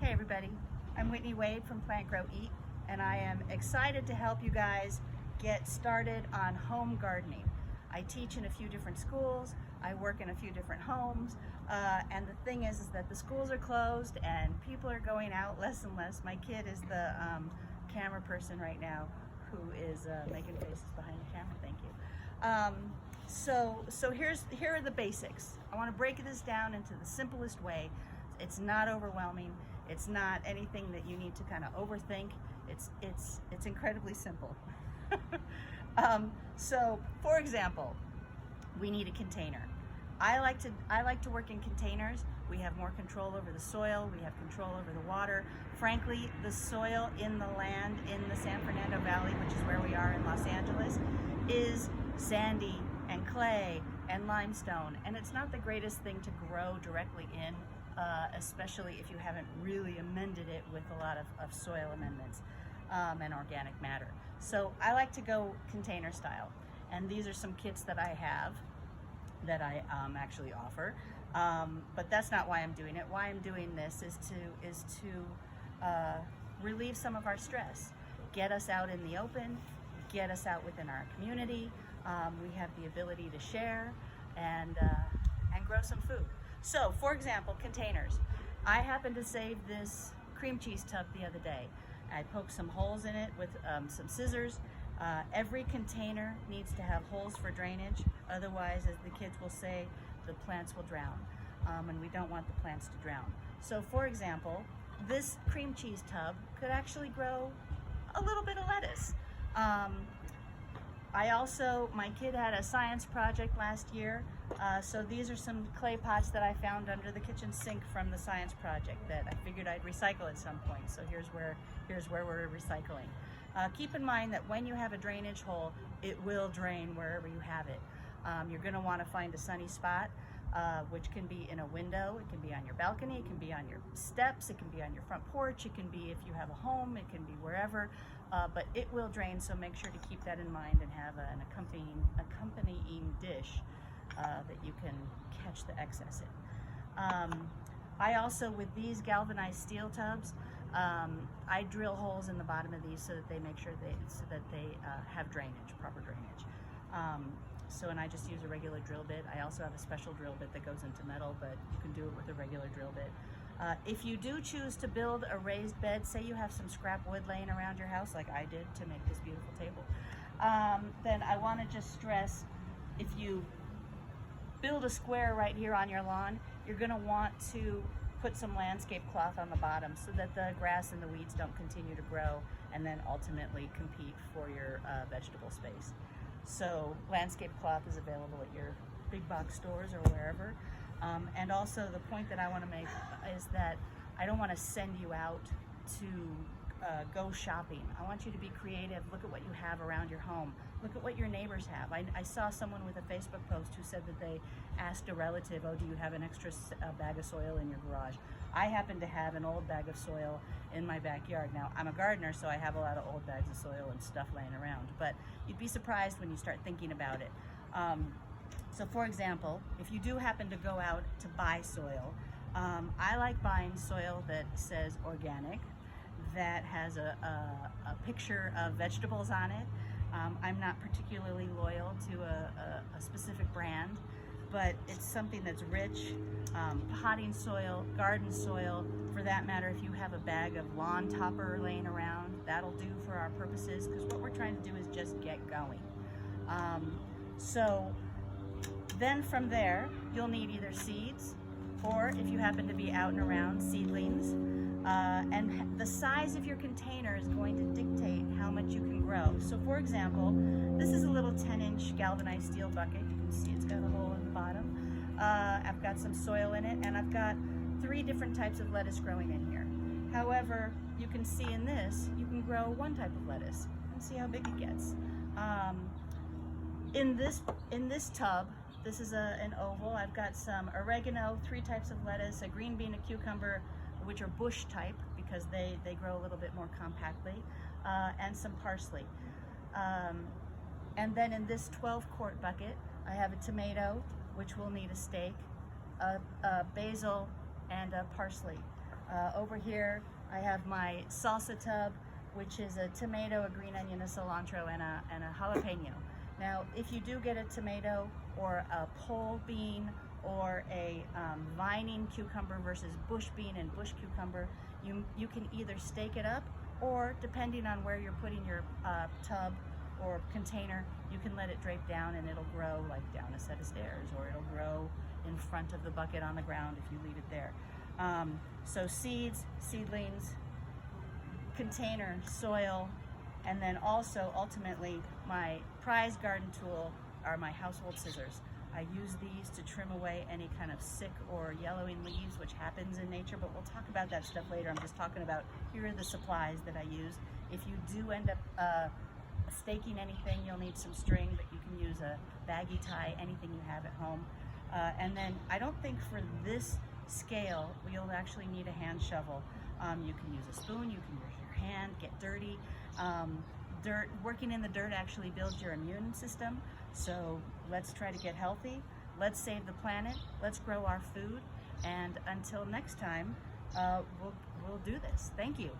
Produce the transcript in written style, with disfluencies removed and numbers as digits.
Hey everybody, I'm Whitney Wade from Plant Grow Eat, and I am excited to help you guys get started on home gardening. I teach in a few different schools, I work in a few different homes, and the thing is that the schools are closed and people are going out less and less. My kid is the camera person right now who is making faces behind the camera, thank you. So here are the basics. I want to break this down into the simplest way. It's not overwhelming. It's not anything that you need to kind of overthink. It's incredibly simple. So, for example, we need a container. I like to work in containers. We have more control over the soil. We have control over the water. Frankly, the soil in the land in the San Fernando Valley, which is where we are in Los Angeles, is sandy and clay and limestone, and it's not the greatest thing to grow directly in. Especially if you haven't really amended it with a lot of soil amendments and organic matter. So I like to go container style, and these are some kits that I have that I actually offer, but that's not why I'm doing it. Why I'm doing this is to relieve some of our stress, get us out in the open, get us out within our community. We have the ability to share and grow some food. So, for example, containers. I happened to save this cream cheese tub the other day. I poked some holes in it with some scissors. Every container needs to have holes for drainage. Otherwise, as the kids will say, the plants will drown. And we don't want the plants to drown. So, for example, this cream cheese tub could actually grow a little bit of lettuce. My kid had a science project last year, so these are some clay pots that I found under the kitchen sink from the science project that I figured I'd recycle at some point. So here's where we're recycling. Keep in mind that when you have a drainage hole, it will drain wherever you have it. You're going to want to find a sunny spot, which can be in a window, it can be on your balcony, it can be on your steps, it can be on your front porch, it can be if you have a home, it can be wherever. But it will drain, so make sure to keep that in mind and have an accompanying dish that you can catch the excess in. I also, with these galvanized steel tubs, I drill holes in the bottom of these so that they make sure they have drainage, proper drainage. And I just use a regular drill bit. I also have a special drill bit that goes into metal, but you can do it with a regular drill bit. If you do choose to build a raised bed, say you have some scrap wood laying around your house like I did to make this beautiful table, then I want to just stress, if you build a square right here on your lawn, you're going to want to put some landscape cloth on the bottom so that the grass and the weeds don't continue to grow and then ultimately compete for your vegetable space. So landscape cloth is available at your big box stores or wherever. And also the point that I want to make is that I don't want to send you out to go shopping. I want you to be creative. Look at what you have around your home. Look at what your neighbors have. I saw someone with a Facebook post who said that they asked a relative, oh, do you have an extra bag of soil in your garage? I happen to have an old bag of soil in my backyard. Now, I'm a gardener, so I have a lot of old bags of soil and stuff laying around, but you'd be surprised when you start thinking about it. So for example, if you do happen to go out to buy soil, I like buying soil that says organic, that has a picture of vegetables on it. I'm not particularly loyal to a specific brand, but it's something that's rich. Potting soil, garden soil, for that matter, if you have a bag of lawn topper laying around, that'll do for our purposes, because what we're trying to do is just get going. So then from there, you'll need either seeds, or if you happen to be out and around, seedlings. And the size of your container is going to dictate how much you can grow. So for example, this is a little 10-inch galvanized steel bucket. You can see it's got a hole in the bottom. I've got some soil in it, and I've got 3 different types of lettuce growing in here. However, you can see in this, you can grow one type of lettuce and see how big it gets. In this tub, this is an oval. I've got some oregano, 3 types of lettuce, a green bean, a cucumber, which are bush type because they grow a little bit more compactly, and some parsley. And then in this 12-quart bucket, I have a tomato, which will need a stake, a basil, and a parsley. Over here, I have my salsa tub, which is a tomato, a green onion, a cilantro, and a jalapeno. Now, if you do get a tomato or a pole bean or a vining cucumber versus bush bean and bush cucumber, you can either stake it up, or depending on where you're putting your tub or container, you can let it drape down and it'll grow like down a set of stairs, or it'll grow in front of the bucket on the ground if you leave it there. So seeds, seedlings, container, soil, and then also ultimately my prize garden tool are my household scissors. I use these to trim away any kind of sick or yellowing leaves, which happens in nature, but we'll talk about that stuff later. I'm just talking about, here are the supplies that I use. If you do end up staking anything, you'll need some string, but you can use a baggy tie, anything you have at home. And then I don't think for this scale, you'll actually need a hand shovel. You can use a spoon, you can use your hand, get dirty. Working in the dirt actually builds your immune system. So let's try to get healthy. Let's save the planet. Let's grow our food. And until next time, we'll do this. Thank you.